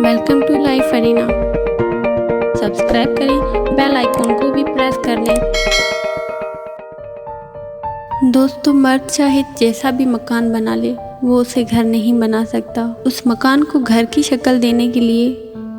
Welcome to Life Arena. Subscribe करें, bell icon को भी प्रेस कर लें। दोस्तों, मर्द चाहे जैसा भी मकान बना ले, वो उसे घर नहीं बना सकता। उस मकान को घर की शक्ल देने के लिए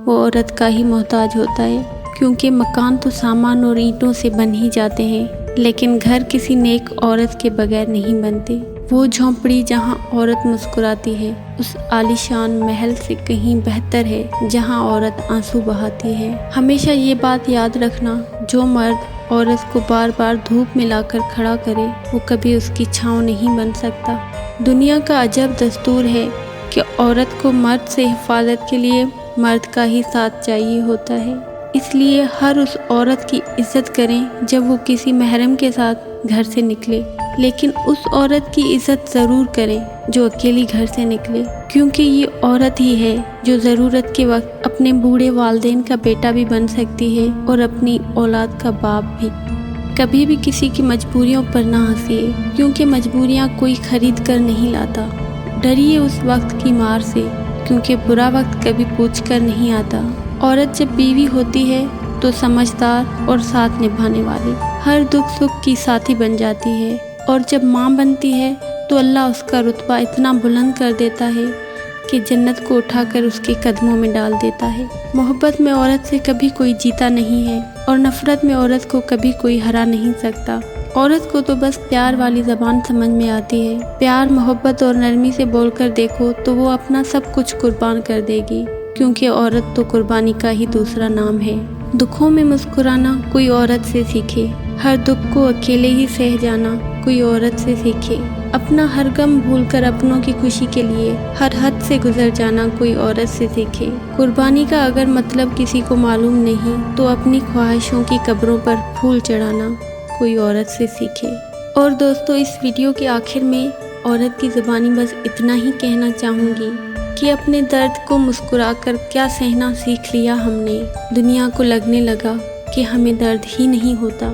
वो औरत का ही मोहताज होता है, क्योंकि मकान तो सामान और ईंटों से बन ही जाते हैं, लेकिन घर किसी नेक औरत के बगैर नहीं बनते। वो झोंपड़ी जहाँ औरत मुस्कुराती है, उस आलीशान महल से कहीं बेहतर है जहाँ औरत आंसू बहाती है। हमेशा ये बात याद रखना, जो मर्द औरत को बार बार धूप में लाकर खड़ा करे, वो कभी उसकी छांव नहीं बन सकता। दुनिया का अजब दस्तूर है कि औरत को मर्द से हिफाजत के लिए मर्द का ही साथ चाहिए होता है। इसलिए हर उस औरत की इज्जत करें जब वो किसी महरम के साथ घर से निकले, लेकिन उस औरत की इज्जत ज़रूर करें जो अकेली घर से निकले, क्योंकि ये औरत ही है जो ज़रूरत के वक्त अपने बूढ़े वालिदैन का बेटा भी बन सकती है और अपनी औलाद का बाप भी। कभी भी किसी की मजबूरियों पर ना हंसिए, क्योंकि मजबूरियाँ कोई खरीद कर नहीं लाता। डरिए उस वक्त की मार से, क्योंकि बुरा वक्त कभी पूछ कर नहीं आता। औरत जब बीवी होती है तो समझदार और साथ निभाने वाली, हर दुख सुख की साथी बन जाती है, और जब माँ बनती है तो अल्लाह उसका रुतबा इतना बुलंद कर देता है कि जन्नत को उठाकर उसके कदमों में डाल देता है। मोहब्बत में औरत से कभी कोई जीता नहीं है, और नफरत में औरत को कभी कोई हरा नहीं सकता। औरत को तो बस प्यार वाली ज़बान समझ में आती है। प्यार, मोहब्बत और नरमी से बोलकर देखो तो वो अपना सब कुछ कुर्बान कर देगी, क्योंकि औरत तो कुर्बानी का ही दूसरा नाम है। दुखों में मुस्कुराना कोई औरत से सीखे, हर दुख को अकेले ही सह जाना कोई औरत से सीखे, अपना हर गम भूलकर अपनों की खुशी के लिए हर हद से गुजर जाना कोई औरत से सीखे। कुर्बानी का अगर मतलब किसी को मालूम नहीं, तो अपनी ख्वाहिशों की कब्रों पर फूल चढ़ाना कोई औरत से सीखे। और दोस्तों, इस वीडियो के आखिर में औरत की ज़बानी बस इतना ही कहना चाहूँगी कि अपने दर्द को मुस्कुराकर क्या सहना सीख लिया हमने। दुनिया को लगने लगा कि हमें दर्द ही नहीं होता।